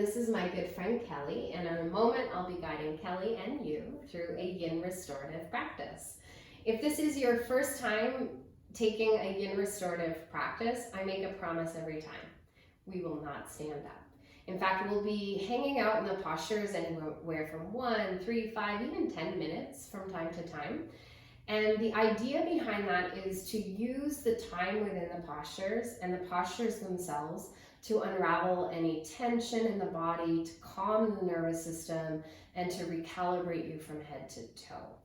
this is my good friend Kelly, and in a moment I'll be guiding Kelly and you through a yin restorative practice. If this is your first time taking a yin restorative practice, I make a promise every time. We will not stand up. In fact, we'll be hanging out in the postures anywhere from 1, 3, 5, even 10 minutes from time to time. And the idea behind that is to use the time within the postures and the postures themselves to unravel any tension in the body, to calm the nervous system, and to recalibrate you from head to toe.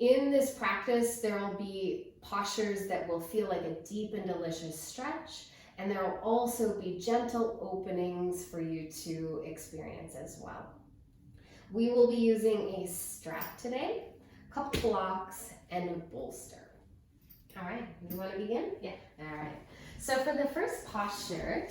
In this practice, there will be postures that will feel like a deep and delicious stretch, and there will also be gentle openings for you to experience as well. We will be using a strap today, a couple blocks, and a bolster. All right, you want to begin? Yeah. All right. So for the first posture,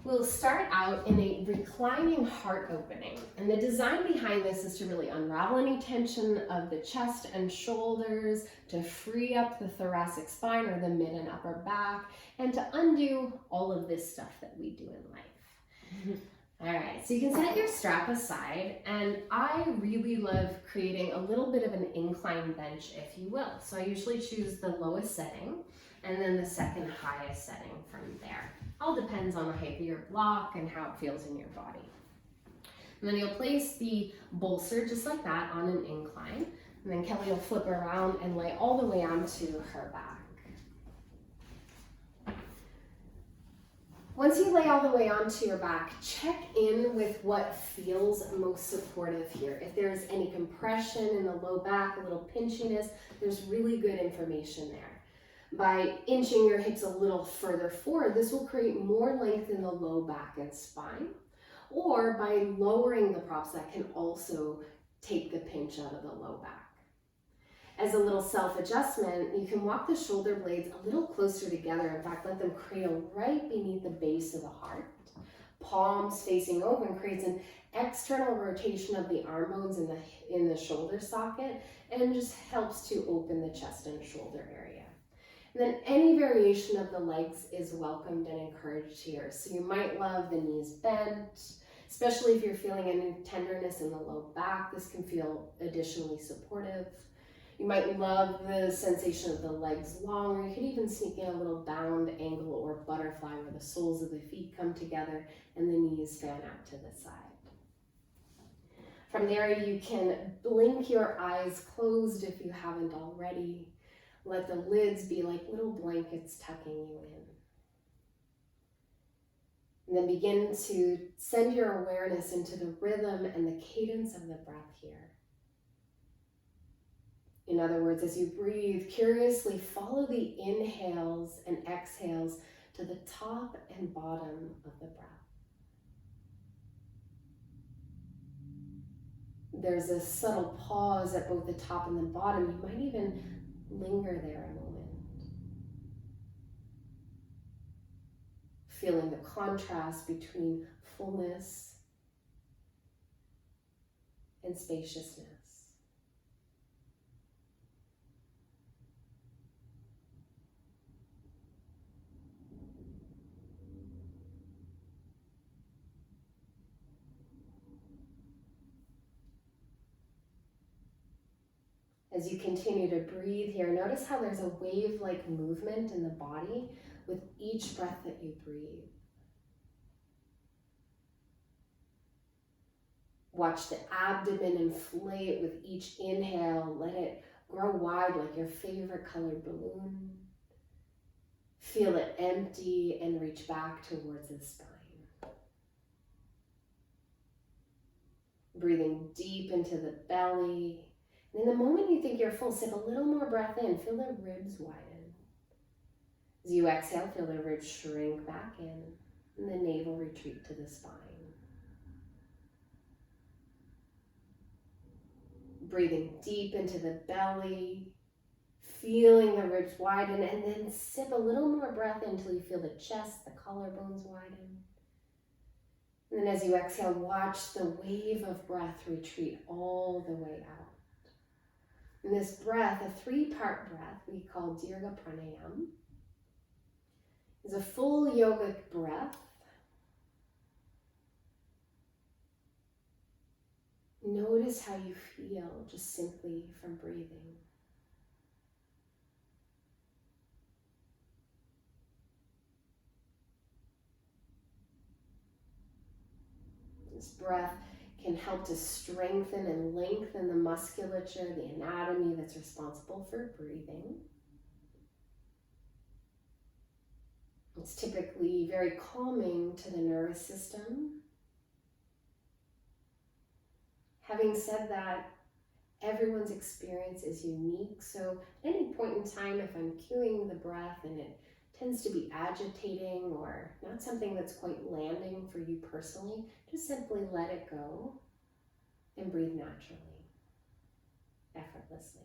we'll start out in a reclining heart opening. And the design behind this is to really unravel any tension of the chest and shoulders, to free up the thoracic spine or the mid and upper back, and to undo all of this stuff that we do in life. All right, so you can set your strap aside, and I really love creating a little bit of an incline bench, if you will. So I usually choose the lowest setting and then the second highest setting from there. All depends on the height of your block and how it feels in your body. And then you'll place the bolster just like that on an incline, and then Kelly will flip around and lay all the way onto her back. Once you lay all the way onto your back, check in with what feels most supportive here. If there's any compression in the low back, a little pinchiness, there's really good information there. By inching your hips a little further forward, this will create more length in the low back and spine. Or by lowering the props, that can also take the pinch out of the low back. As a little self-adjustment, you can walk the shoulder blades a little closer together. In fact, let them cradle right beneath the base of the heart. Palms facing open creates an external rotation of the arm bones in the shoulder socket, and just helps to open the chest and shoulder area. And then any variation of the legs is welcomed and encouraged here. So you might love the knees bent, especially if you're feeling any tenderness in the low back. This can feel additionally supportive. You might love the sensation of the legs long, or you could even sneak in a little bound angle or butterfly where the soles of the feet come together and the knees fan out to the side. From there, you can blink your eyes closed if you haven't already. Let the lids be like little blankets tucking you in. And then begin to send your awareness into the rhythm and the cadence of the breath here. In other words, as you breathe, curiously follow the inhales and exhales to the top and bottom of the breath. There's a subtle pause at both the top and the bottom. You might even linger there a moment. Feeling the contrast between fullness and spaciousness. As you continue to breathe here, notice how there's a wave-like movement in the body with each breath that you breathe. Watch the abdomen inflate with each inhale. Let it grow wide like your favorite colored balloon. Feel it empty and reach back towards the spine. Breathing deep into the belly. And in the moment you think you're full, sip a little more breath in. Feel the ribs widen. As you exhale, feel the ribs shrink back in and the navel retreat to the spine. Breathing deep into the belly, feeling the ribs widen, and then sip a little more breath in until you feel the chest, the collarbones widen. And then as you exhale, watch the wave of breath retreat all the way out. And this breath, a 3-part breath we call Dirga Pranayam, is a full yogic breath Notice how you feel just simply from breathing. This breath can help to strengthen and lengthen the musculature, the anatomy that's responsible for breathing. It's typically very calming to the nervous system. Having said that, everyone's experience is unique, so at any point in time, if I'm cueing the breath and it tends to be agitating or not something that's quite landing for you personally, just simply let it go and breathe naturally, effortlessly.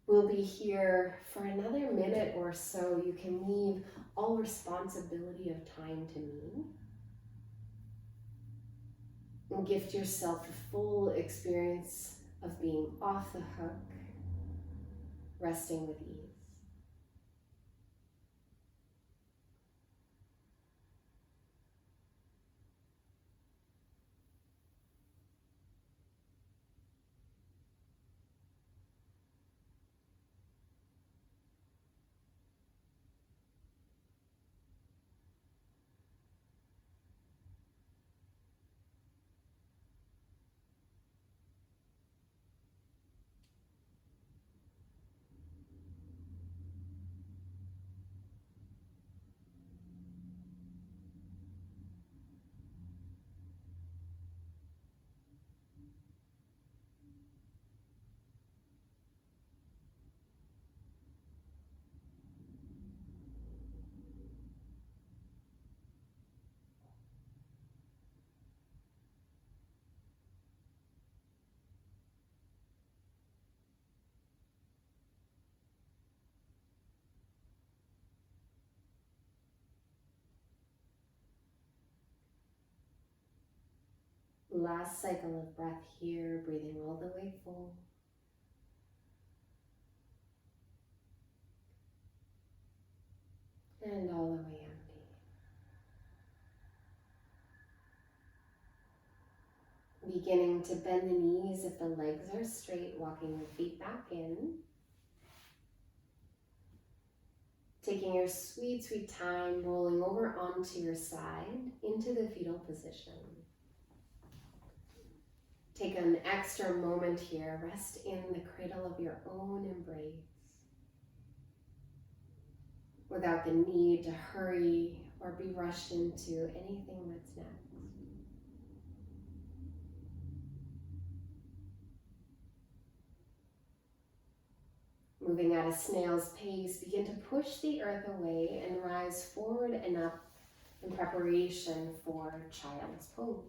We'll be here for another minute or so. You can leave all responsibility of time to me and gift yourself a full experience of being off the hook, resting with ease. Last cycle of breath here, breathing all the way full. And all the way empty. Beginning to bend the knees if the legs are straight, walking the feet back in. Taking your sweet, sweet time, rolling over onto your side into the fetal position. Take an extra moment here, rest in the cradle of your own embrace without the need to hurry or be rushed into anything that's next. Moving at a snail's pace, begin to push the earth away and rise forward and up in preparation for child's pose.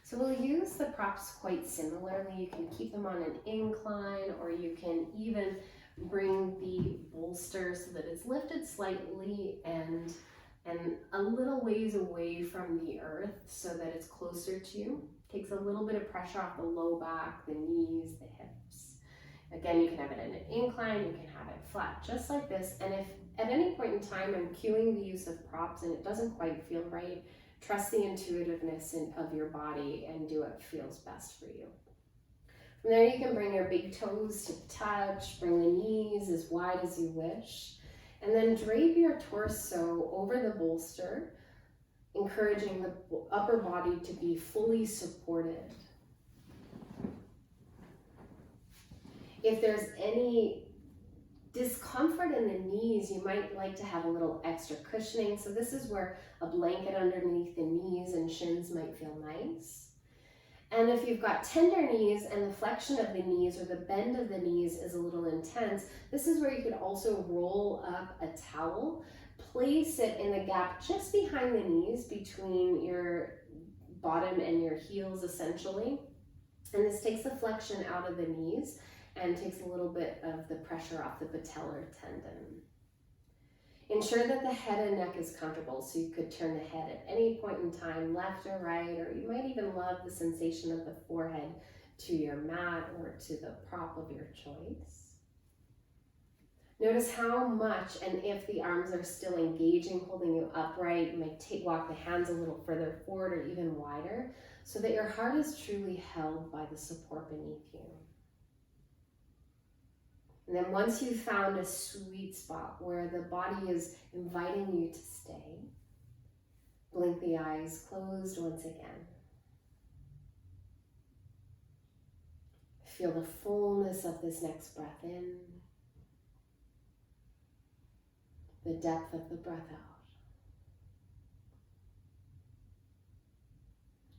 So we'll use the props quite similarly. You can keep them on an incline, or you can even bring the bolster so that it's lifted slightly and a little ways away from the earth so that it's closer to you. Takes a little bit of pressure off the low back, the knees, the hips. Again, you can have it in an incline, you can have it flat, just like this. And if at any point in time I'm cueing the use of props and it doesn't quite feel right, trust the intuitiveness of your body and do what feels best for you. From there, you can bring your big toes to touch, bring the knees as wide as you wish, and then drape your torso over the bolster, encouraging the upper body to be fully supported. If there's any discomfort in the knees, you might like to have a little extra cushioning. So this is where a blanket underneath the knees and shins might feel nice. And if you've got tender knees and the flexion of the knees or the bend of the knees is a little intense, this is where you could also roll up a towel, place it in the gap just behind the knees, between your bottom and your heels essentially. And this takes the flexion out of the knees and takes a little bit of the pressure off the patellar tendon. Ensure that the head and neck is comfortable, so you could turn the head at any point in time, left or right, or you might even love the sensation of the forehead to your mat or to the prop of your choice. Notice how much, and if the arms are still engaging, holding you upright, you might walk the hands a little further forward or even wider, so that your heart is truly held by the support beneath you. And then once you've found a sweet spot where the body is inviting you to stay, blink the eyes closed once again. Feel the fullness of this next breath in, the depth of the breath out.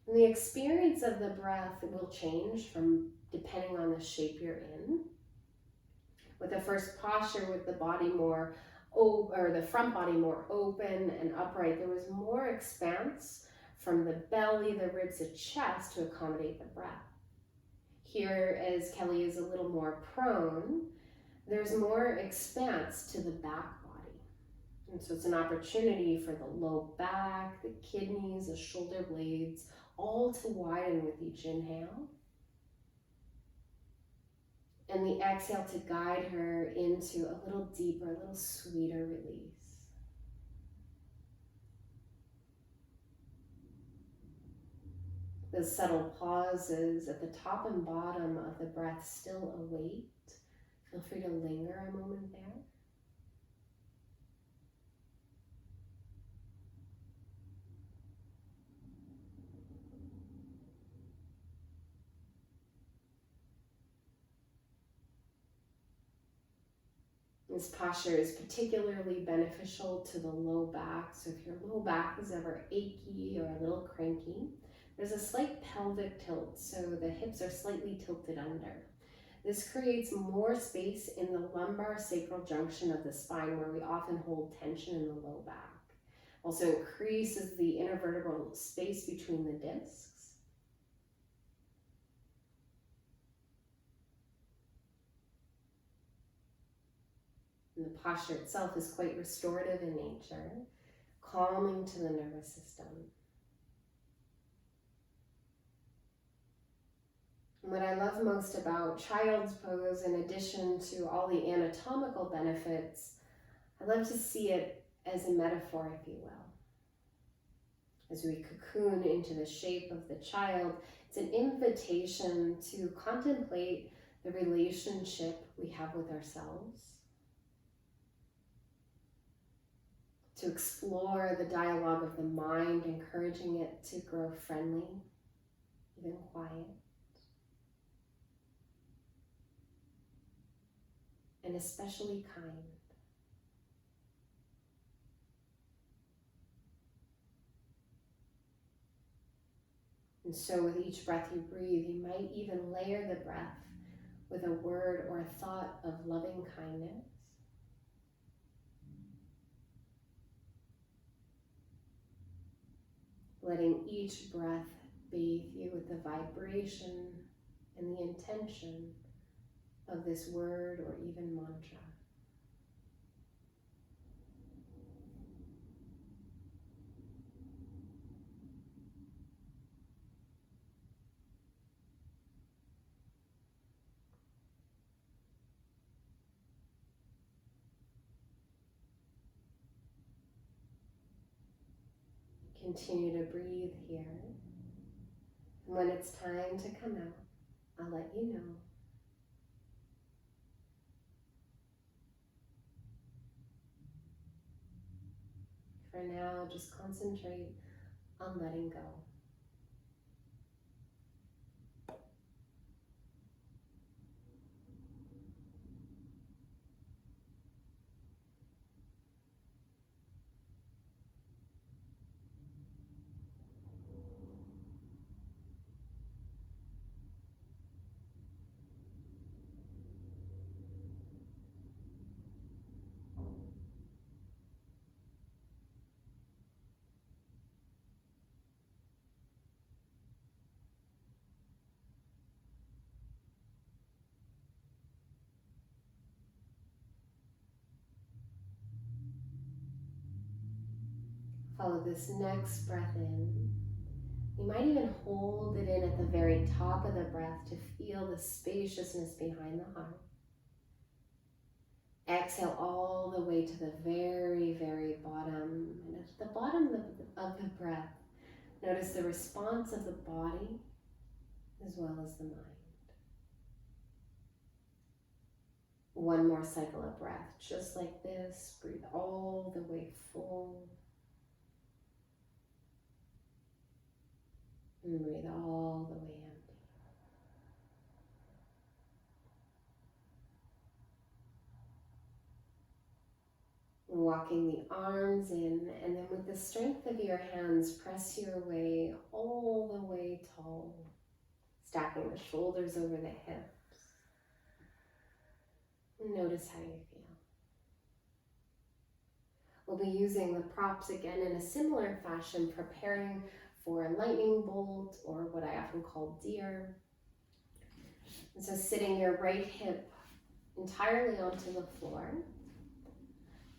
And the experience of the breath will change depending on the shape you're in. With the first posture, with the body more or the front body more open and upright, there was more expanse from the belly, the ribs, the chest to accommodate the breath. Here, as Kelly is a little more prone, there's more expanse to the back body. And so it's an opportunity for the low back, the kidneys, the shoulder blades, all to widen with each inhale. And the exhale to guide her into a little deeper, a little sweeter release. The subtle pauses at the top and bottom of the breath still await. Feel free to linger a moment there. This posture is particularly beneficial to the low back. So if your low back is ever achy or a little cranky, there's a slight pelvic tilt, so the hips are slightly tilted under. This creates more space in the lumbar sacral junction of the spine, where we often hold tension in the low back. Also increases the intervertebral space between the discs. And the posture itself is quite restorative in nature, calming to the nervous system. And what I love most about child's pose, in addition to all the anatomical benefits, I love to see it as a metaphor, if you will. As we cocoon into the shape of the child, it's an invitation to contemplate the relationship we have with ourselves, to explore the dialogue of the mind, encouraging it to grow friendly, even quiet, and especially kind. And so with each breath you breathe, you might even layer the breath with a word or a thought of loving kindness. Letting each breath bathe you with the vibration and the intention of this word or even mantra. Continue to breathe here. And when it's time to come out, I'll let you know. For now, just concentrate on letting go. Follow this next breath in. You might even hold it in at the very top of the breath to feel the spaciousness behind the heart. exhale all the way to the very, very bottom. And at the bottom of the breath, notice the response of the body as well as the mind. One more cycle of breath, just like this. Breathe all the way full. And breathe all the way empty. Walking the arms in, and then with the strength of your hands, press your way all the way tall. Stacking the shoulders over the hips. And notice how you feel. We'll be using the props again in a similar fashion, preparing for a lightning bolt, or what I often call deer. And so sitting your right hip entirely onto the floor.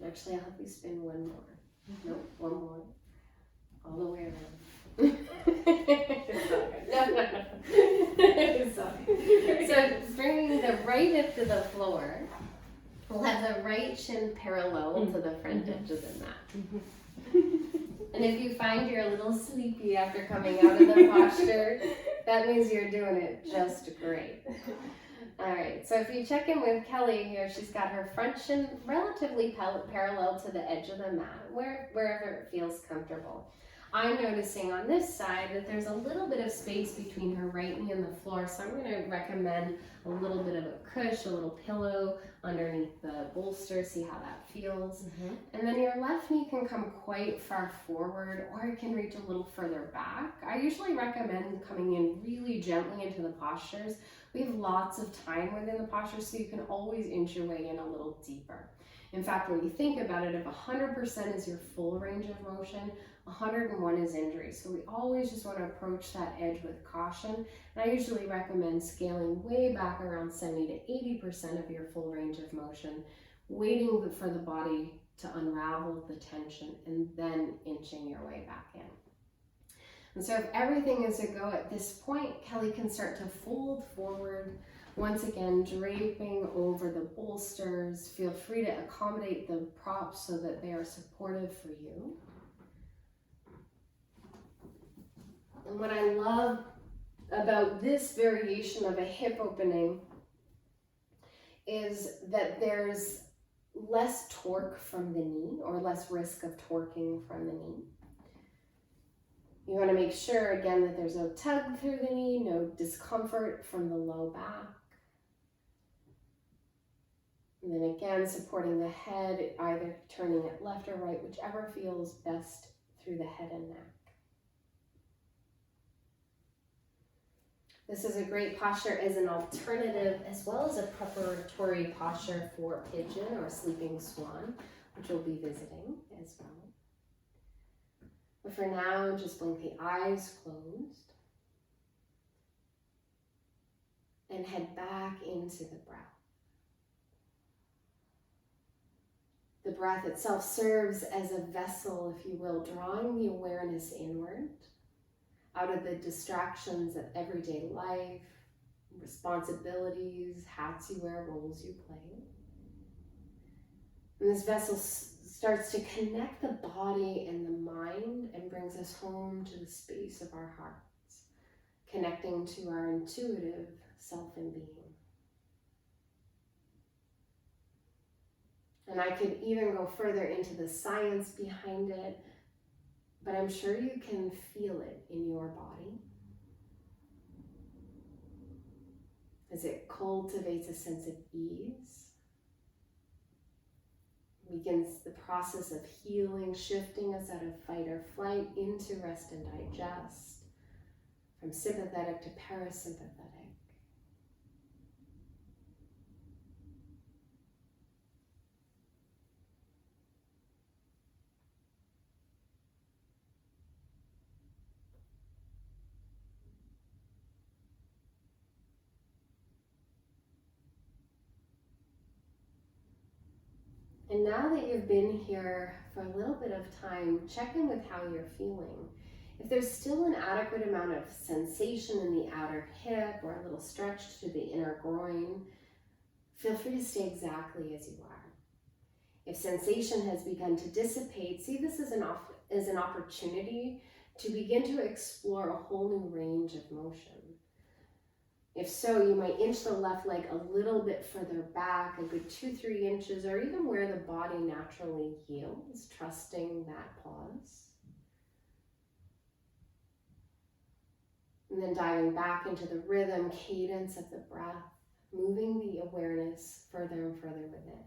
And actually, I'll help you spin one more. Nope, one more. All the way around. No. It's all good. So bringing the right hip to the floor, we'll have the right shin parallel to the front edge of the mat. And if you find you're a little sleepy after coming out of the posture, that means you're doing it just great. All right, so if you check in with Kelly here, she's got her front shin relatively parallel to the edge of the mat, wherever it feels comfortable. I'm noticing on this side that there's a little bit of space between her right knee and the floor, so I'm going to recommend a little bit of a cush, a little pillow underneath the bolster, see how that feels. And then your left knee can come quite far forward, or it can reach a little further back. I usually recommend coming in really gently into the postures. We have lots of time within the posture, so you can always inch your way in a little deeper. In fact, when you think about it, if 100% is your full range of motion, 101 is injury. So we always just want to approach that edge with caution. And I usually recommend scaling way back around 70 to 80% of your full range of motion, waiting for the body to unravel the tension, and then inching your way back in. And so if everything is a go at this point, Kelly can start to fold forward, once again draping over the bolsters. Feel free to accommodate the props so that they are supportive for you. And what I love about this variation of a hip opening is that there's less torque from the knee, or less risk of torquing from the knee. You want to make sure, again, that there's no tug through the knee, no discomfort from the low back. And then again, supporting the head, either turning it left or right, whichever feels best through the head and neck. This is a great posture as an alternative, as well as a preparatory posture for pigeon or sleeping swan, which we'll be visiting as well. But for now, just blink the eyes closed and head back into the breath. The breath itself serves as a vessel, if you will, drawing the awareness inward, out of the distractions of everyday life, responsibilities, hats you wear, roles you play. And this vessel starts to connect the body and the mind and brings us home to the space of our hearts, connecting to our intuitive self and being. And I could even go further into the science behind it, but I'm sure you can feel it in your body as it cultivates a sense of ease, begins the process of healing, shifting us out of fight or flight into rest and digest, from sympathetic to parasympathetic. And now that you've been here for a little bit of time, check in with how you're feeling. If there's still an adequate amount of sensation in the outer hip or a little stretch to the inner groin, feel free to stay exactly as you are. If sensation has begun to dissipate, see this as an opportunity to begin to explore a whole new range of motion. If so, you might inch the left leg a little bit further back, a good 2-3 inches, or even where the body naturally yields, trusting that pause. And then diving back into the rhythm, cadence of the breath, moving the awareness further and further within.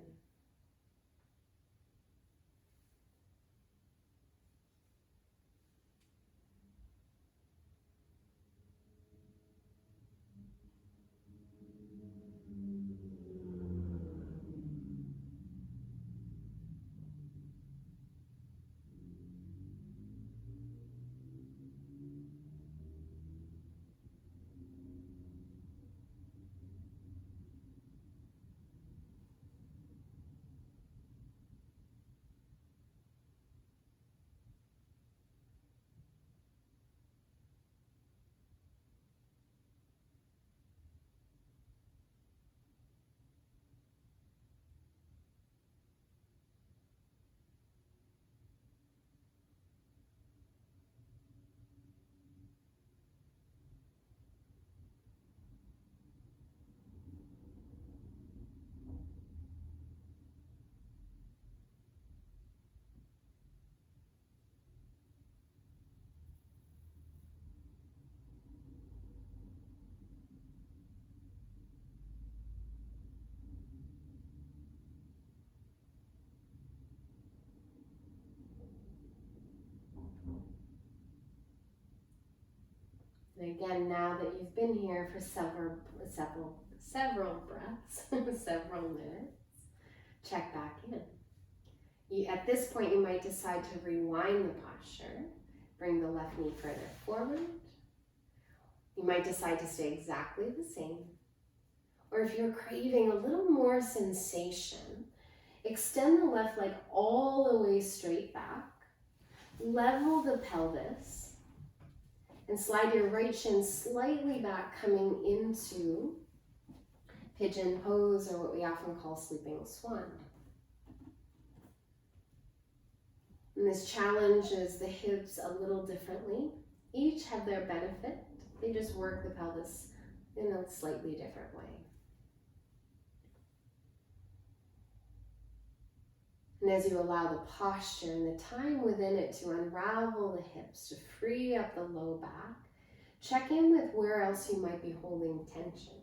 And again, now that you've been here for several breaths, several minutes, check back in. At this point, you might decide to rewind the posture, bring the left knee further forward. You might decide to stay exactly the same. Or if you're craving a little more sensation, extend the left leg all the way straight back, level the pelvis, and slide your right shin slightly back, coming into pigeon pose, or what we often call sleeping swan. And this challenges the hips a little differently. Each have their benefit. They just work the pelvis in a slightly different way. And as you allow the posture and the time within it to unravel the hips, to free up the low back, check in with where else you might be holding tension.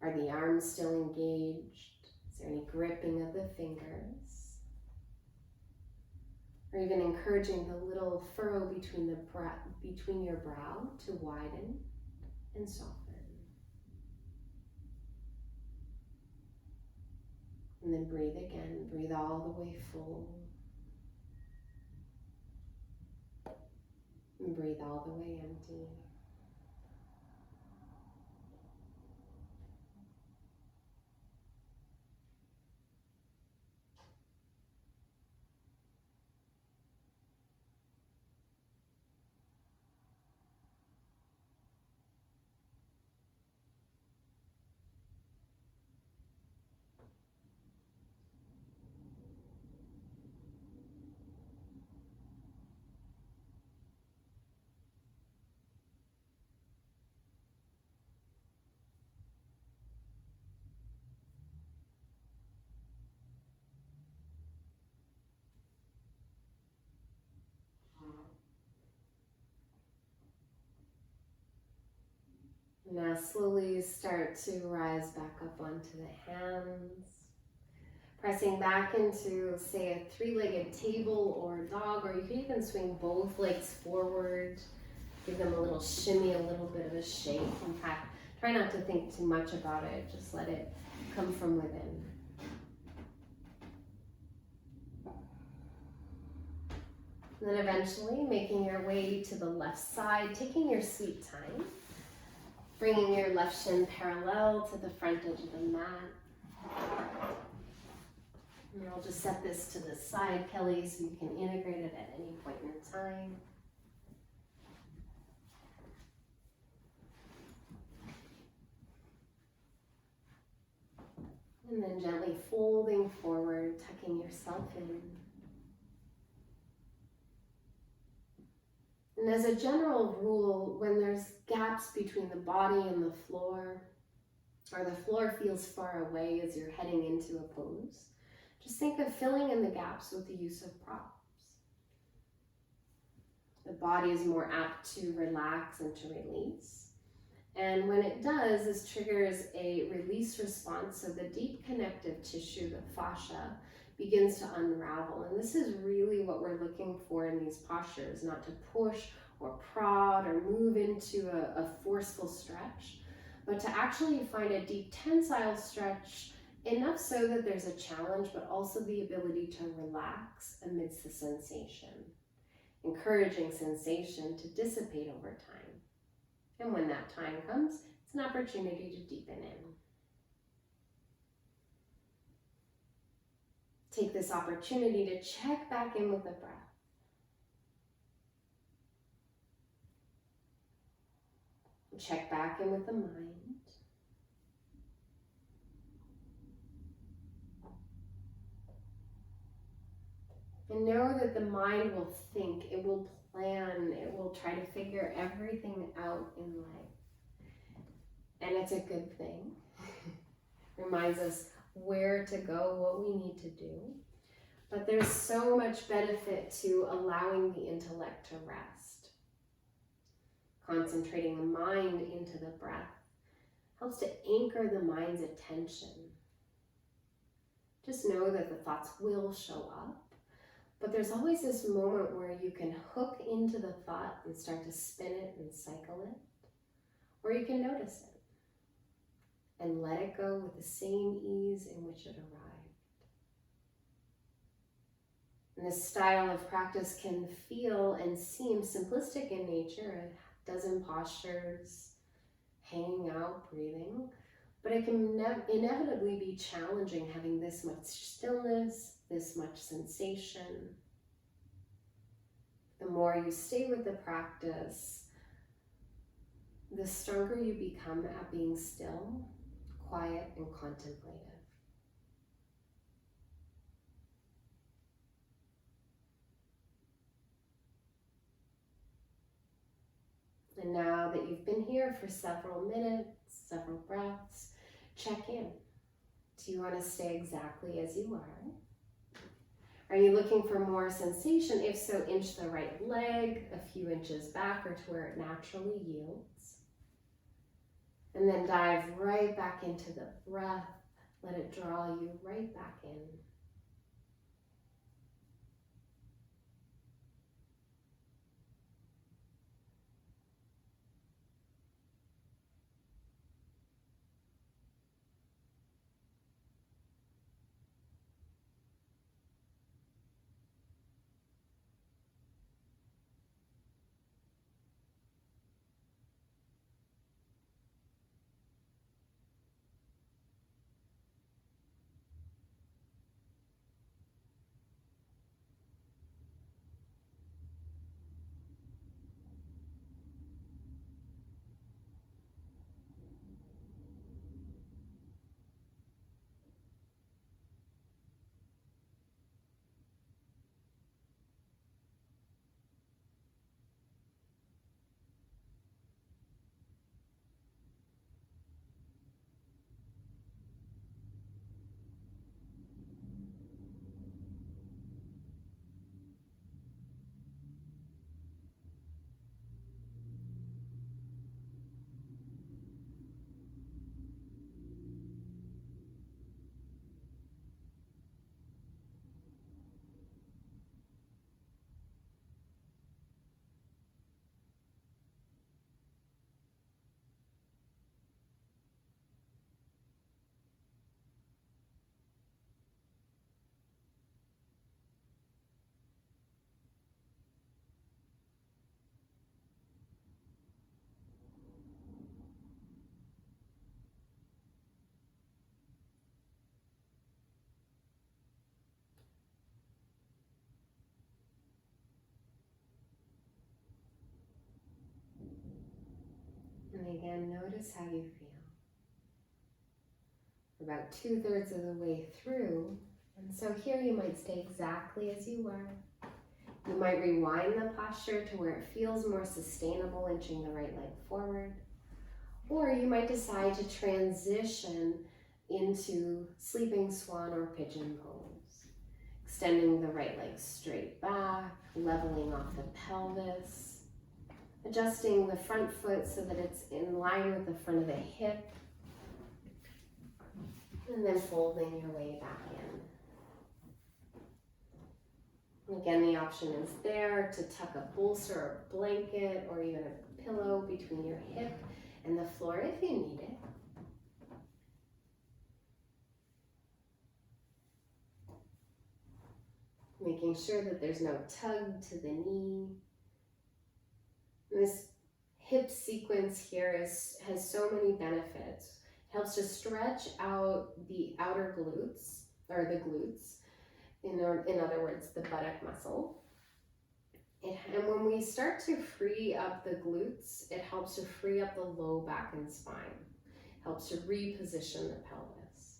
Are the arms still engaged? Is there any gripping of the fingers? Or even encouraging the little furrow between your brow to widen and soften. And then breathe again. Breathe all the way full. And breathe all the way empty. Now slowly start to rise back up onto the hands. Pressing back into, say, a three-legged table or dog, or you can even swing both legs forward. Give them a little shimmy, a little bit of a shake. In fact, try not to think too much about it. Just let it come from within. And then eventually making your way to the left side, taking your sweet time. Bringing your left shin parallel to the front edge of the mat. And I'll just set this to the side, Kelly, so you can integrate it at any point in time. And then gently folding forward, tucking yourself in. And as a general rule, when there's gaps between the body and the floor, or the floor feels far away as you're heading into a pose, just think of filling in the gaps with the use of props. The body is more apt to relax and to release. And when it does, this triggers a release response. So the deep connective tissue, the fascia, begins to unravel. And this is really what we're looking for in these postures, not to push or prod or move into a forceful stretch, but to actually find a deep tensile stretch, enough so that there's a challenge, but also the ability to relax amidst the sensation, encouraging sensation to dissipate over time. And when that time comes, it's an opportunity to deepen in. Take this opportunity to check back in with the breath. Check back in with the mind. And know that the mind will think, it will plan, it will try to figure everything out in life. And it's a good thing. Reminds us where to go, what we need to do. But there's so much benefit to allowing the intellect to rest. Concentrating the mind into the breath helps to anchor the mind's attention. Just know that the thoughts will show up. But there's always this moment where you can hook into the thought and start to spin it and cycle it. Or you can notice it and let it go with the same ease in which it arrived. And this style of practice can feel and seem simplistic in nature, a dozen postures, hanging out, breathing, but it can inevitably be challenging having this much stillness, this much sensation. The more you stay with the practice, the stronger you become at being still, quiet, and contemplative. And now that you've been here for several minutes, several breaths, check in. Do you want to stay exactly as you are? Are you looking for more sensation? If so, inch the right leg a few inches back or to where it naturally yields. And then dive right back into the breath. Let it draw you right back in. And again, notice how you feel. about 2/3 of the way through. And so here you might stay exactly as you were. You might rewind the posture to where it feels more sustainable, inching the right leg forward. Or you might decide to transition into sleeping swan or pigeon pose. Extending the right leg straight back, leveling off the pelvis. Adjusting the front foot so that it's in line with the front of the hip. And then folding your way back in. Again, the option is there to tuck a bolster or a blanket or even a pillow between your hip and the floor if you need it. Making sure that there's no tug to the knee. This hip sequence here has so many benefits. It helps to stretch out the outer glutes, or the glutes, in other words, the buttock muscle. And when we start to free up the glutes, it helps to free up the low back and spine. It helps to reposition the pelvis.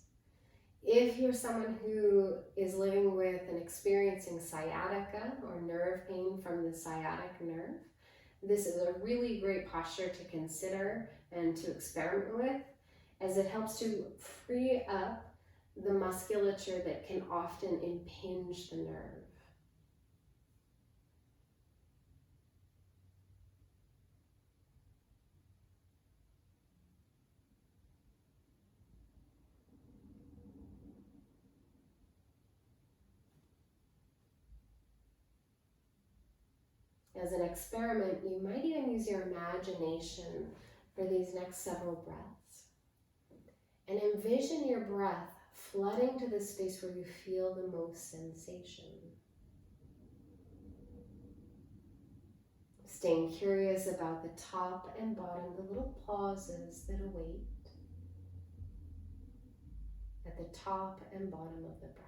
If you're someone who is living with and experiencing sciatica or nerve pain from the sciatic nerve, this is a really great posture to consider and to experiment with, as it helps to free up the musculature that can often impinge the nerve. As an experiment, you might even use your imagination for these next several breaths. And envision your breath flooding to the space where you feel the most sensation. Staying curious about the top and bottom, the little pauses that await at the top and bottom of the breath.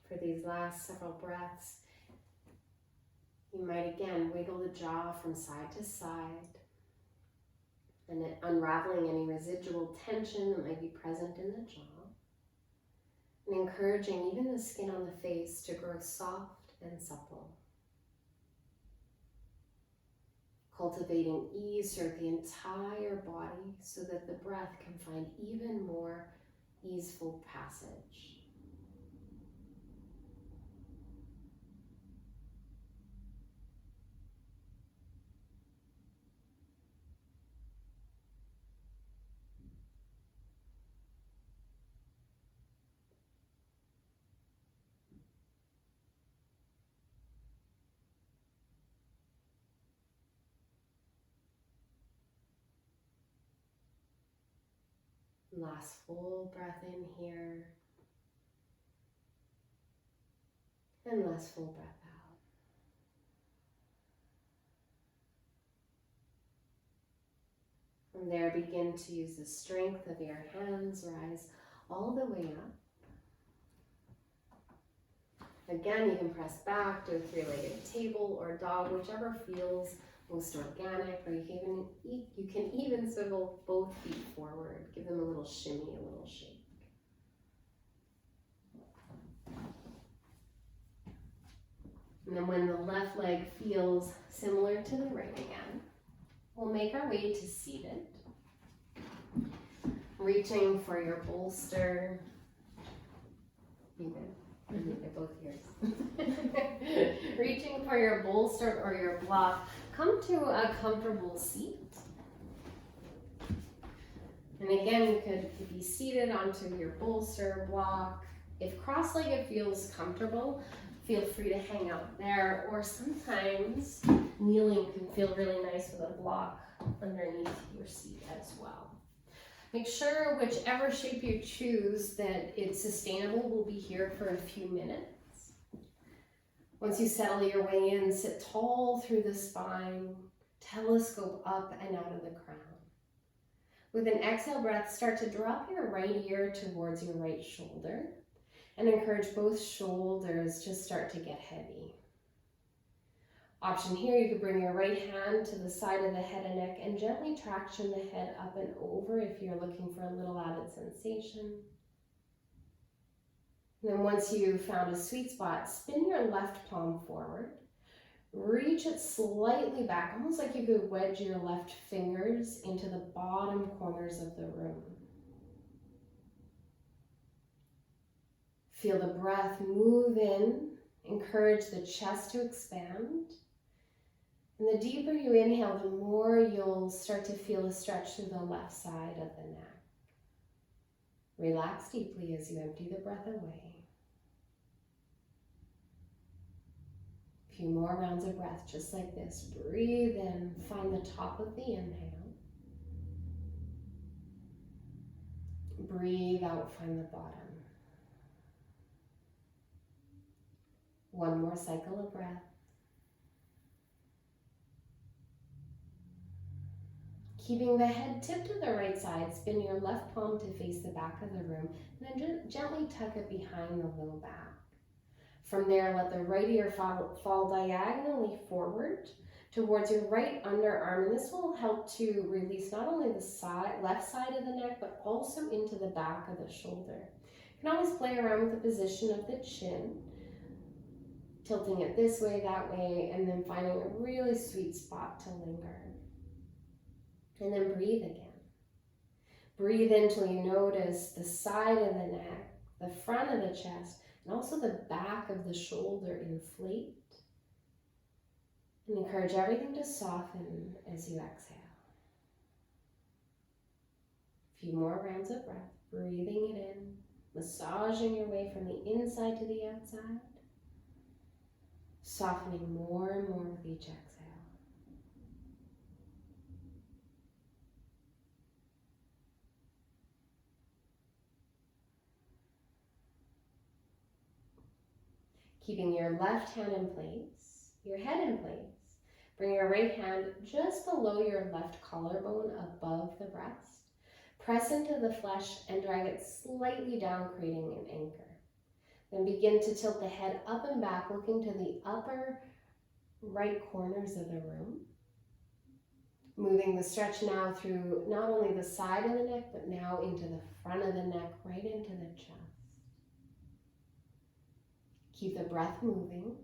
For these last several breaths, you might again wiggle the jaw from side to side and unraveling any residual tension that might be present in the jaw, and encouraging even the skin on the face to grow soft and supple. Cultivating ease throughout the entire body so that the breath can find even more easeful passage. Last full breath in here, and last full breath out. From there, begin to use the strength of your hands, rise all the way up. Again, you can press back, do a three-legged table or dog, whichever feels most organic, or you can even swivel both feet forward. Give them a little shimmy, a little shake. And then when the left leg feels similar to the right again, we'll make our way to seated. Reaching for your bolster, You good? They're both yours. Reaching for your bolster or your block, come to a comfortable seat. And again, you could be seated onto your bolster block. If cross-legged feels comfortable, feel free to hang out there, or sometimes kneeling can feel really nice with a block underneath your seat as well. Make sure whichever shape you choose that it's sustainable. We'll be here for a few minutes. Once you settle your way in, sit tall through the spine, telescope up and out of the crown. With an exhale breath, start to drop your right ear towards your right shoulder and encourage both shoulders to start to get heavy. Option here, you could bring your right hand to the side of the head and neck and gently traction the head up and over if you're looking for a little added sensation. And then once you've found a sweet spot, spin your left palm forward. Reach it slightly back, almost like you could wedge your left fingers into the bottom corners of the room. Feel the breath move in, encourage the chest to expand. And the deeper you inhale, the more you'll start to feel a stretch through the left side of the neck. Relax deeply as you empty the breath away. A few more rounds of breath just like this. Breathe in, find the top of the inhale. Breathe out, find the bottom. One more cycle of breath. Keeping the head tipped to the right side, spin your left palm to face the back of the room, and then gently tuck it behind the low back. From there, let the right ear fall diagonally forward towards your right underarm, and this will help to release not only the left side of the neck, but also into the back of the shoulder. You can always play around with the position of the chin, tilting it this way, that way, and then finding a really sweet spot to linger. And then breathe again. Breathe in till you notice the side of the neck, the front of the chest, and also the back of the shoulder inflate. And encourage everything to soften as you exhale. A few more rounds of breath, breathing it in, massaging your way from the inside to the outside, softening more and more with each exhale. Keeping your left hand in place, your head in place. Bring your right hand just below your left collarbone above the breast. Press into the flesh and drag it slightly down, creating an anchor. Then begin to tilt the head up and back, looking to the upper right corners of the room. Moving the stretch now through not only the side of the neck, but now into the front of the neck, right into the chest. Keep the breath moving.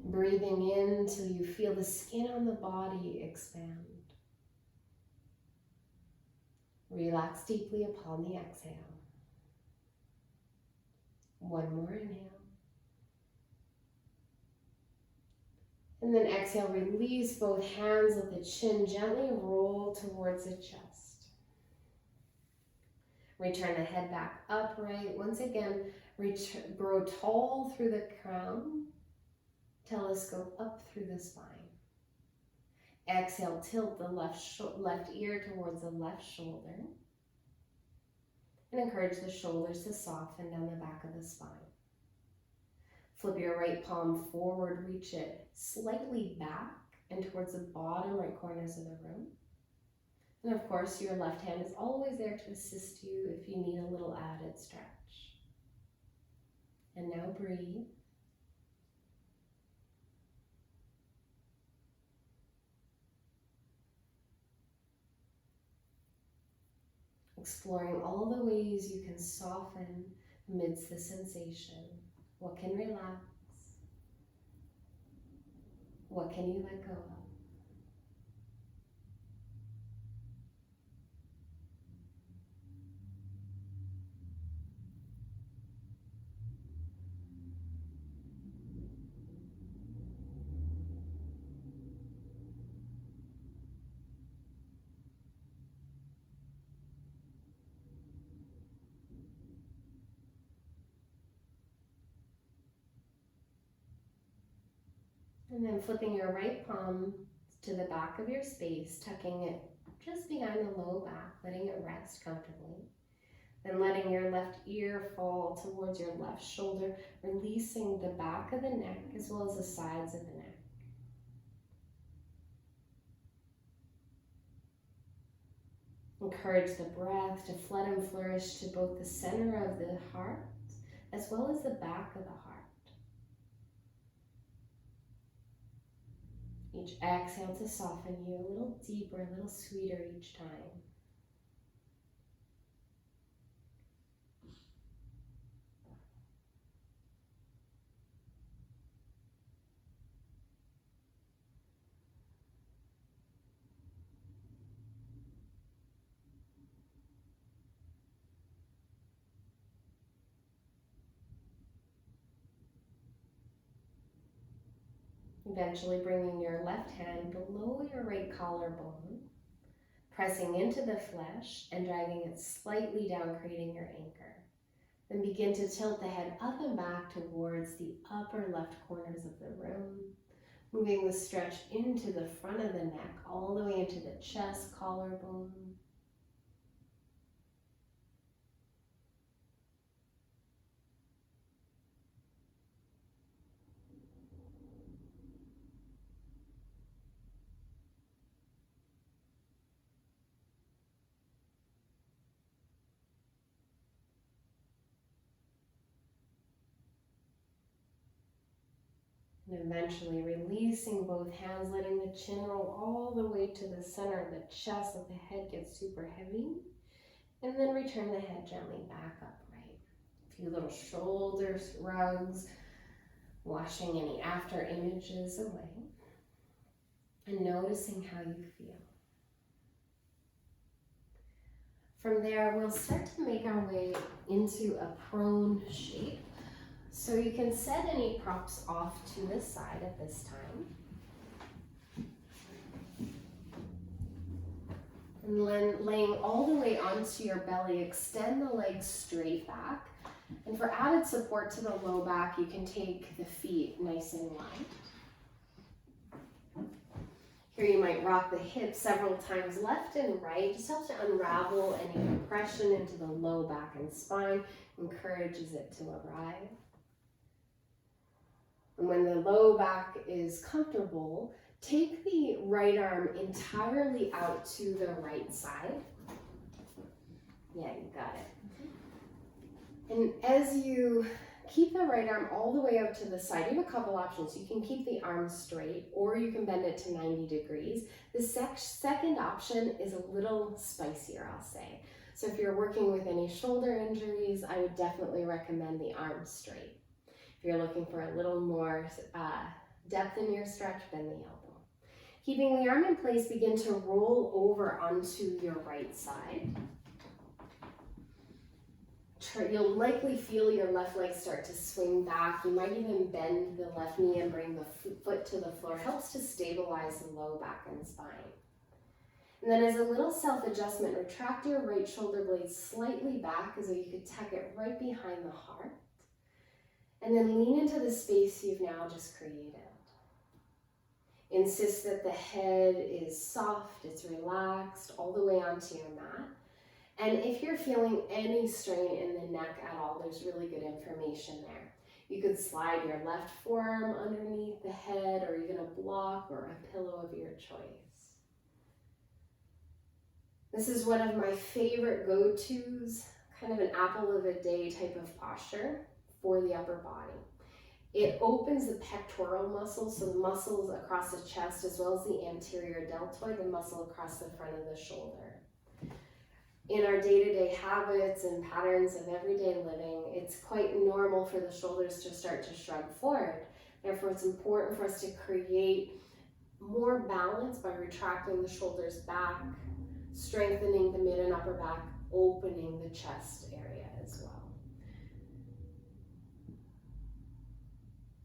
Breathing in till you feel the skin on the body expand. Relax deeply upon the exhale. One more inhale. And then exhale, release both hands, let the chin gently roll towards the chest. Return the head back upright. Once again, grow tall through the crown. Telescope up through the spine. Exhale, tilt the left ear towards the left shoulder. And encourage the shoulders to soften down the back of the spine. Flip your right palm forward, reach it slightly back and towards the bottom right corners of the room. And of course, your left hand is always there to assist you if you need a little added stretch. And now breathe. Exploring all the ways you can soften amidst the sensation. What can relax? What can you let go of? And then flipping your right palm to the back of your space, tucking it just behind the low back, letting it rest comfortably. Then letting your left ear fall towards your left shoulder, releasing the back of the neck as well as the sides of the neck. Encourage the breath to flood and flourish to both the center of the heart as well as the back of the heart. Each exhale to soften you a little deeper, a little sweeter each time. Eventually bringing your left hand below your right collarbone, pressing into the flesh and dragging it slightly down, creating your anchor. Then begin to tilt the head up and back towards the upper left corners of the room, moving the stretch into the front of the neck, all the way into the chest, collarbone. And eventually releasing both hands, letting the chin roll all the way to the center of the chest, let the head get super heavy. And then return the head gently back upright. A few little shoulder shrugs, washing any after images away. And noticing how you feel. From there, we'll start to make our way into a prone shape. So you can set any props off to the side at this time. And then laying all the way onto your belly, extend the legs straight back. And for added support to the low back, you can take the feet nice and wide. Here you might rock the hips several times left and right. Just helps to unravel any compression into the low back and spine, encourages it to arrive. And when the low back is comfortable, take the right arm entirely out to the right side. Yeah, you got it. And as you keep the right arm all the way out to the side, you have a couple options. You can keep the arm straight or you can bend it to 90 degrees. The second option is a little spicier, I'll say. So if you're working with any shoulder injuries, I would definitely recommend the arm straight. If you're looking for a little more depth in your stretch, bend the elbow. Keeping the arm in place, begin to roll over onto your right side. You'll likely feel your left leg start to swing back. You might even bend the left knee and bring the foot to the floor. It helps to stabilize the low back and spine. And then as a little self-adjustment, retract your right shoulder blade slightly back as though you could tuck it right behind the heart. And then lean into the space you've now just created. Insist that the head is soft, it's relaxed, all the way onto your mat. And if you're feeling any strain in the neck at all, there's really good information there. You could slide your left forearm underneath the head or even a block or a pillow of your choice. This is one of my favorite go-tos, kind of an apple of a day type of posture for the upper body. It opens the pectoral muscles, so the muscles across the chest as well as the anterior deltoid, the muscle across the front of the shoulder. In our day-to-day habits and patterns of everyday living, it's quite normal for the shoulders to start to shrug forward. Therefore, it's important for us to create more balance by retracting the shoulders back, strengthening the mid and upper back, opening the chest area as well.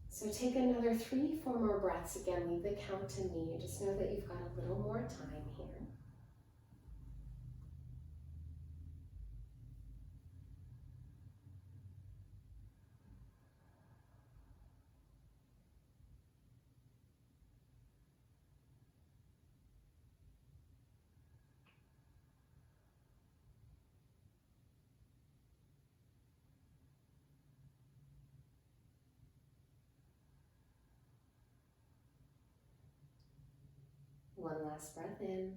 So take another 3-4 more breaths. Again, leave the count to me. Just know that you've got a little more time here. One last breath in.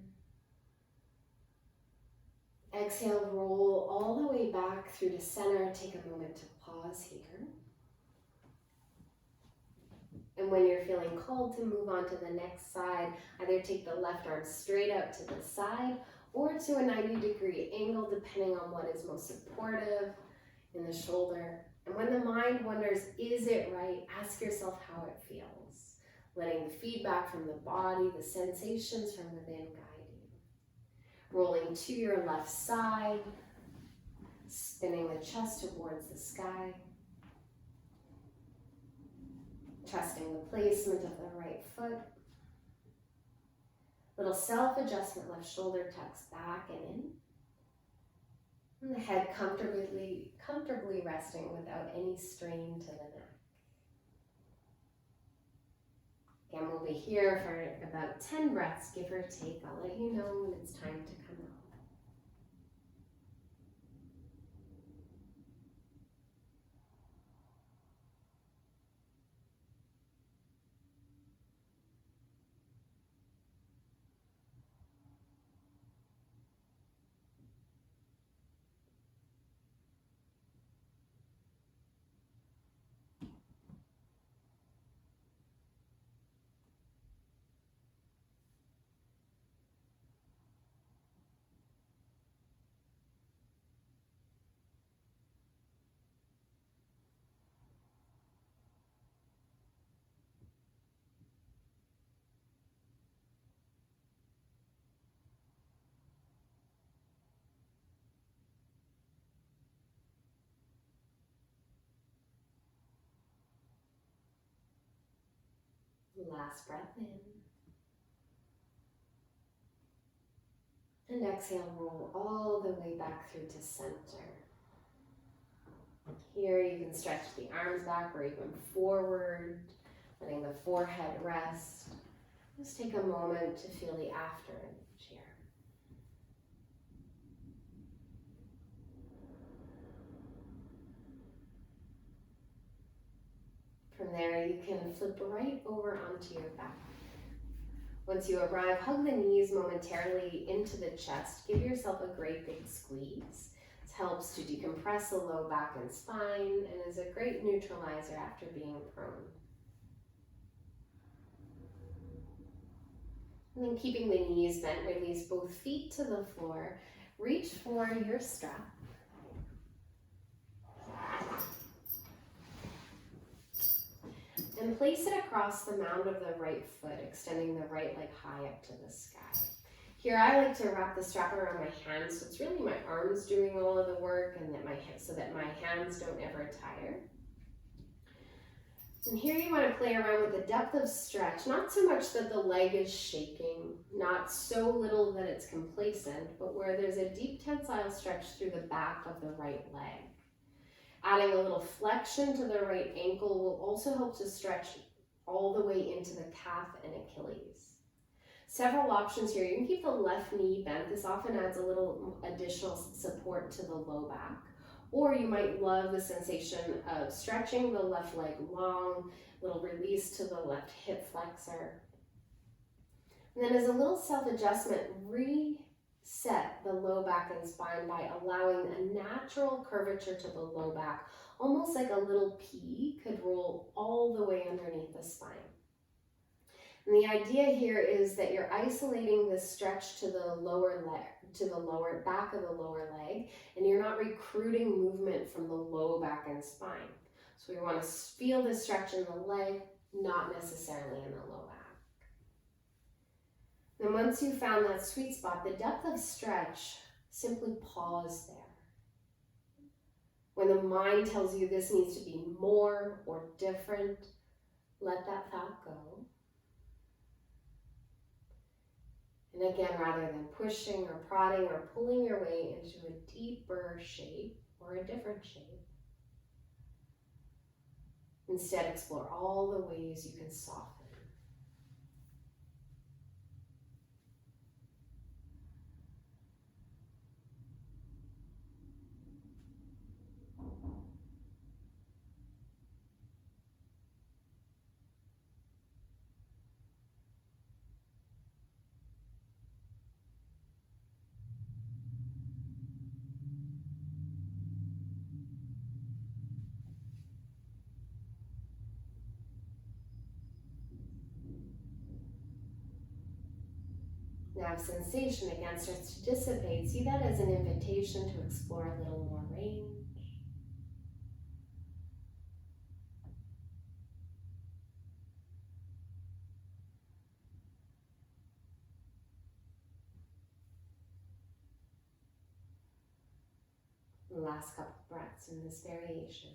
Exhale, roll all the way back through to center. Take a moment to pause here. And when you're feeling called to move on to the next side, either take the left arm straight out to the side or to a 90-degree angle, depending on what is most supportive in the shoulder. And when the mind wonders, is it right? Ask yourself how it feels. Letting the feedback from the body, the sensations from within guide you. Rolling to your left side, spinning the chest towards the sky. Trusting the placement of the right foot. Little self-adjustment, left shoulder tucks back and in. And the head comfortably resting without any strain to the neck. Again, we'll be here for about 10 breaths, give or take. I'll let you know when it's time to come out. Last breath in. And exhale, roll all the way back through to center. Here you can stretch the arms back or even forward, letting the forehead rest. Just take a moment to feel the after image here. From there, you can flip right over onto your back. Once you arrive, hug the knees momentarily into the chest. Give yourself a great big squeeze. This helps to decompress the low back and spine and is a great neutralizer after being prone. And then keeping the knees bent, release both feet to the floor. Reach for your strap. And place it across the mound of the right foot, extending the right leg high up to the sky. Here I like to wrap the strap around my hands, so it's really my arms doing all of the work and that so that my hands don't ever tire. And here you want to play around with the depth of stretch, not so much that the leg is shaking, not so little that it's complacent, but where there's a deep tensile stretch through the back of the right leg. Adding a little flexion to the right ankle will also help to stretch all the way into the calf and Achilles. Several options here. You can keep the left knee bent. This often adds a little additional support to the low back. Or you might love the sensation of stretching the left leg long, little release to the left hip flexor. And then as a little self-adjustment, reset the low back and spine by allowing a natural curvature to the low back, almost like a little pea could roll all the way underneath the spine. And the idea here is that you're isolating the stretch to the lower leg, to the lower back of the lower leg, and you're not recruiting movement from the low back and spine. So we want to feel the stretch in the leg, not necessarily in the low back. And once you've found that sweet spot, the depth of stretch, simply pause there. When the mind tells you this needs to be more or different, let that thought go. And again, rather than pushing or prodding or pulling your way into a deeper shape or a different shape, instead explore all the ways you can soften. Now sensation again starts to dissipate. See that as an invitation to explore a little more range. Last couple breaths in this variation.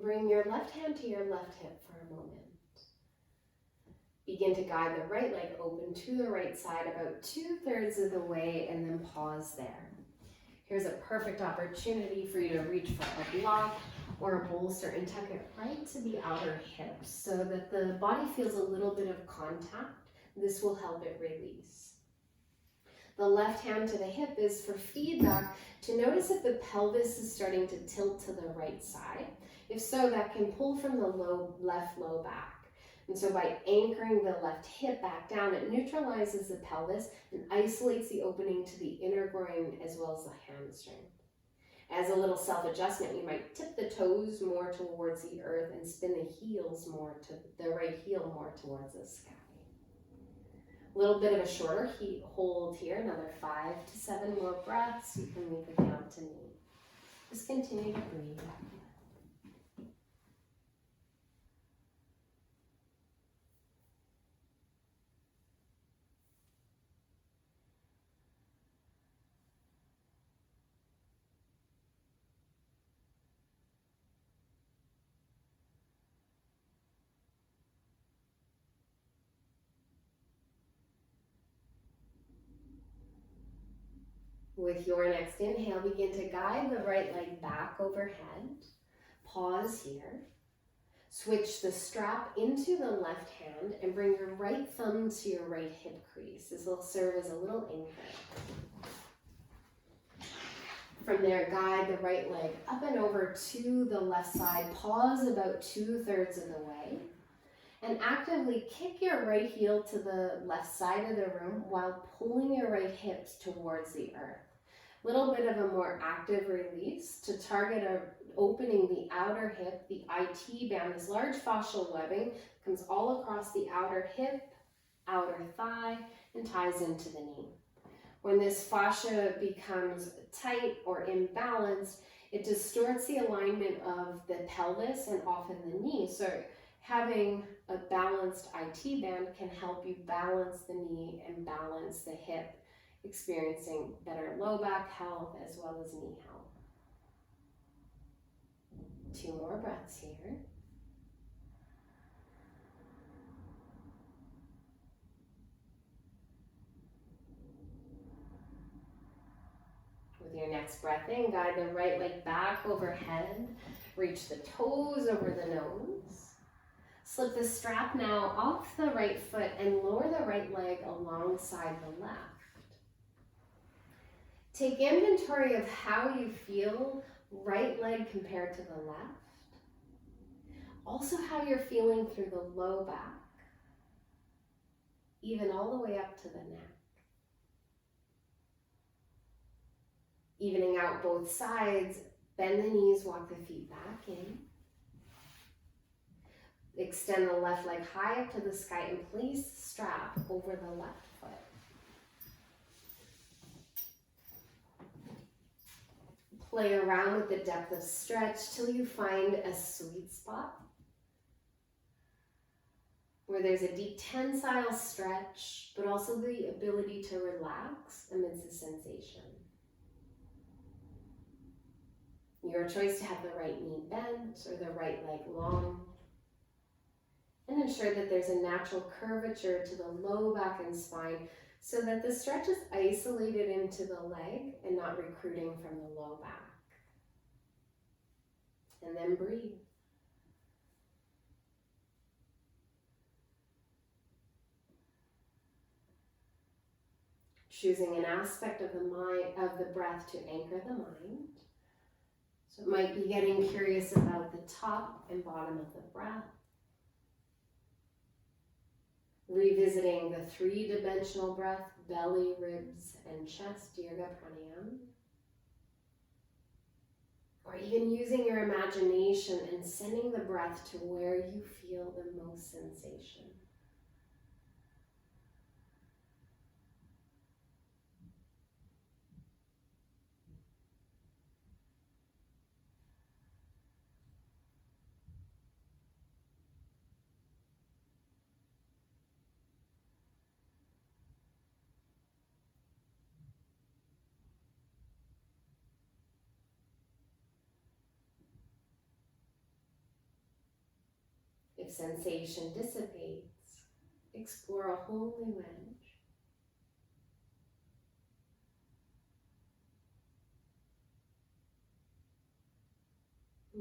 Bring your left hand to your left hip for a moment. Begin to guide the right leg open to the right side about 2/3 of the way and then pause there. Here's a perfect opportunity for you to reach for a block or a bolster and tuck it right to the outer hips so that the body feels a little bit of contact. This will help it release. The left hand to the hip is for feedback to notice if the pelvis is starting to tilt to the right side. If so, that can pull from the left low back. And so by anchoring the left hip back down, it neutralizes the pelvis and isolates the opening to the inner groin as well as the hamstring. As a little self-adjustment, you might tip the toes more towards the earth and spin the heels more to the right heel more towards the sky. A little bit of a shorter hold here, another 5 to 7 more breaths. You can leave it down to knee. Just continue to breathe. With your next inhale, begin to guide the right leg back overhead. Pause here. Switch the strap into the left hand and bring your right thumb to your right hip crease. This will serve as a little anchor. From there, guide the right leg up and over to the left side. Pause about 2/3 of the way. And actively kick your right heel to the left side of the room while pulling your right hips towards the earth. A little bit of a more active release to target opening the outer hip, the IT band, this large fascial webbing comes all across the outer hip, outer thigh, and ties into the knee. When this fascia becomes tight or imbalanced, it distorts the alignment of the pelvis and often the knee. So having a balanced IT band can help you balance the knee and balance the hip, experiencing better low back health as well as knee health. 2 more breaths here. With your next breath in, guide the right leg back overhead. Reach the toes over the nose. Slip the strap now off the right foot and lower the right leg alongside the left. Take inventory of how you feel, right leg compared to the left. Also how you're feeling through the low back, even all the way up to the neck. Evening out both sides, bend the knees, walk the feet back in. Extend the left leg high up to the sky and place the strap over the left foot. Play around with the depth of stretch till you find a sweet spot where there's a deep tensile stretch, but also the ability to relax amidst the sensation. Your choice to have the right knee bent or the right leg long. And ensure that there's a natural curvature to the low back and spine so that the stretch is isolated into the leg and not recruiting from the low back. And then breathe. Choosing an aspect of the breath to anchor the mind. So it might be getting curious about the top and bottom of the breath. Revisiting the 3-dimensional breath, belly, ribs, and chest, Dirga Pranayama. Or even using your imagination and sending the breath to where you feel the most sensation. If sensation dissipates, explore a whole new edge.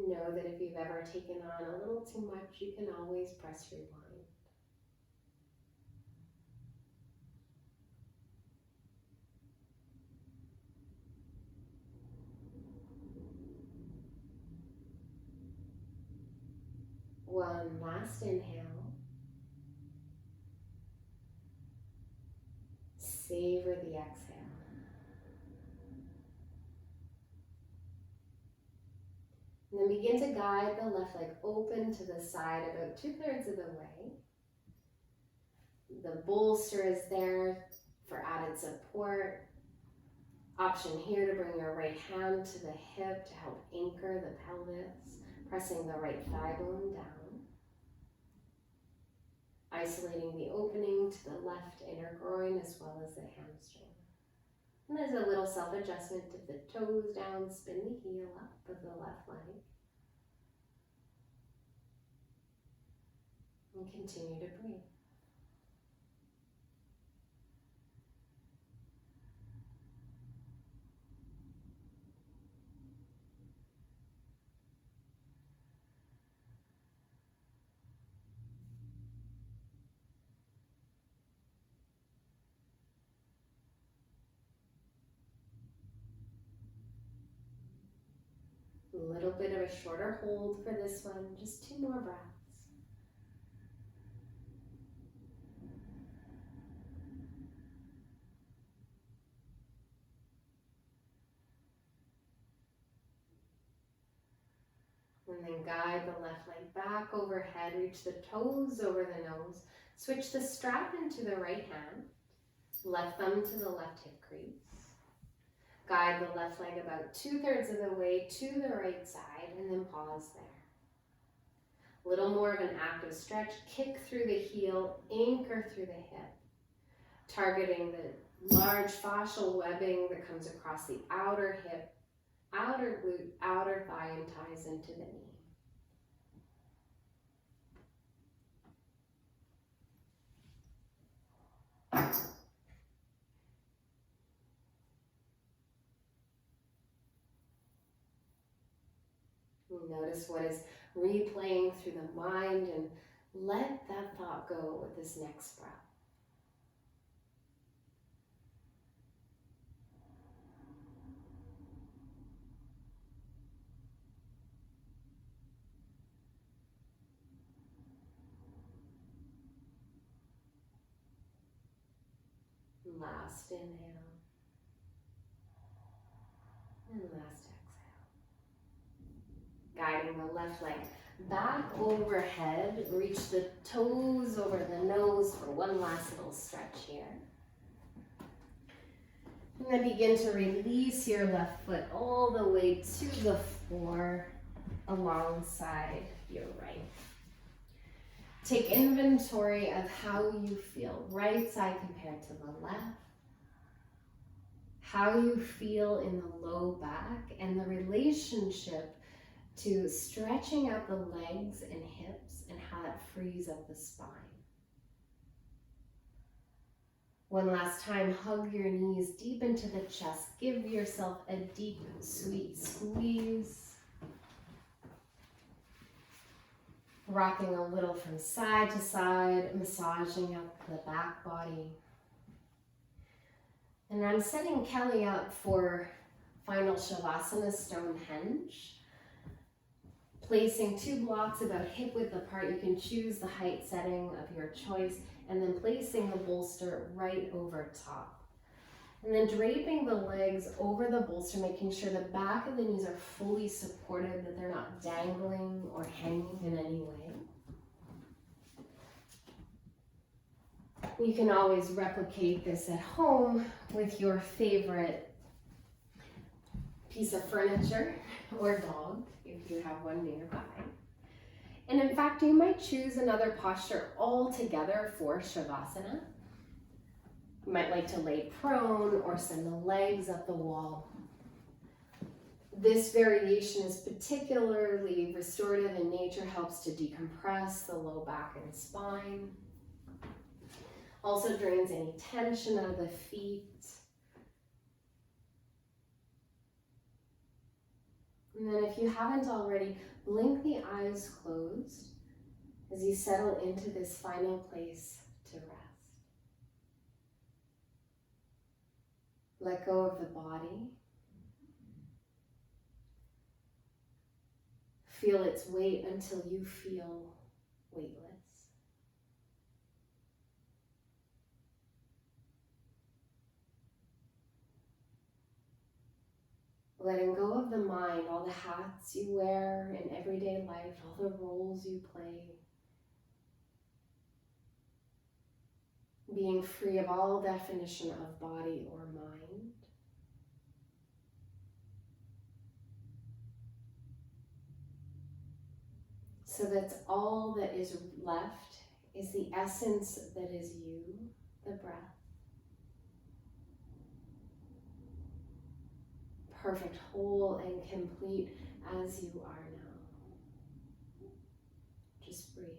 Know that if you've ever taken on a little too much, you can always press rewind. One last inhale. Savor the exhale. And then begin to guide the left leg open to the side about 2/3 of the way. The bolster is there for added support. Option here to bring your right hand to the hip to help anchor the pelvis, pressing the right thigh bone down. Isolating the opening to the left inner groin as well as the hamstring. And there's a little self-adjustment to the toes down, spin the heel up of the left leg. And continue to breathe. A little bit of a shorter hold for this one, just 2 more breaths. And then guide the left leg back overhead, reach the toes over the nose, switch the strap into the right hand, left thumb to the left hip crease. Guide the left leg about 2/3 of the way to the right side and then pause there. A little more of an active stretch, kick through the heel, anchor through the hip, targeting the large fascial webbing that comes across the outer hip, outer glute, outer thigh, and ties into the knee. Notice what is replaying through the mind and let that thought go with this next breath. Last inhale and last exhale. Guiding the left leg back overhead, reach the toes over the nose for one last little stretch here. And then begin to release your left foot all the way to the floor alongside your right. Take inventory of how you feel, right side compared to the left, how you feel in the low back, and the relationship to stretching out the legs and hips and how that frees up the spine. One last time, hug your knees deep into the chest. Give yourself a deep, sweet squeeze. Rocking a little from side to side, massaging up the back body. And I'm setting Kelly up for final Shavasana Stonehenge. Placing 2 blocks about hip width apart. You can choose the height setting of your choice, and then placing the bolster right over top. And then draping the legs over the bolster, making sure the back of the knees are fully supported, that they're not dangling or hanging in any way. You can always replicate this at home with your favorite piece of furniture or dog, if you have one nearby. And in fact, you might choose another posture altogether for Shavasana. You might like to lay prone or send the legs up the wall. This variation is particularly restorative in nature, helps to decompress the low back and spine. Also drains any tension out of the feet. And then if you haven't already, blink the eyes closed as you settle into this final place to rest. Let go of the body. Feel its weight until you feel weightless. Letting go of the mind, all the hats you wear in everyday life, all the roles you play. Being free of all definition of body or mind. So that's all that is left, is the essence that is you, the breath. Perfect, whole, and complete as you are now. Just breathe.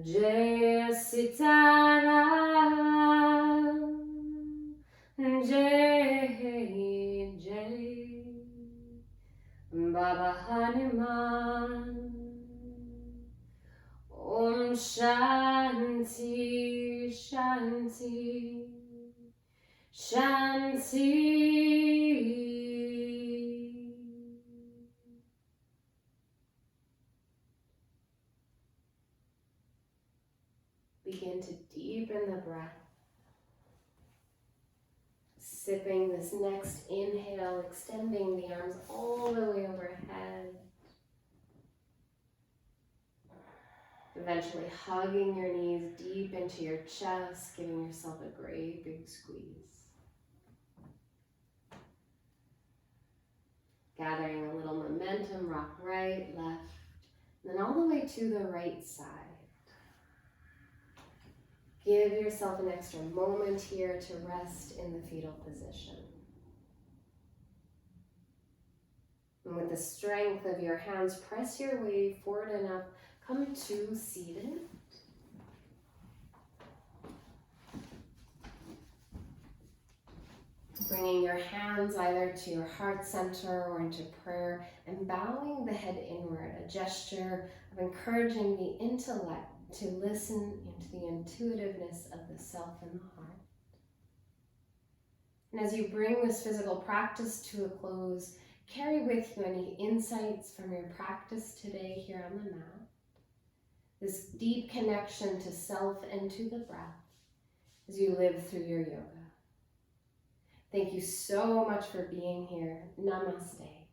Jai Sitaram, Jai Jai Baba Hanuman. Om Shanti Shanti Shanti. Begin to deepen the breath. Sipping this next inhale, extending the arms all the way overhead. Eventually hugging your knees deep into your chest, giving yourself a great big squeeze. Gathering a little momentum, rock right, left, and then all the way to the right side. Give yourself an extra moment here to rest in the fetal position. And with the strength of your hands, press your way forward enough. Come to seated. Bringing your hands either to your heart center or into prayer and bowing the head inward, a gesture of encouraging the intellect to listen into the intuitiveness of the self and the heart. And as you bring this physical practice to a close, carry with you any insights from your practice today here on the mat. This deep connection to self and to the breath as you live through your yoga. Thank you so much for being here. Namaste.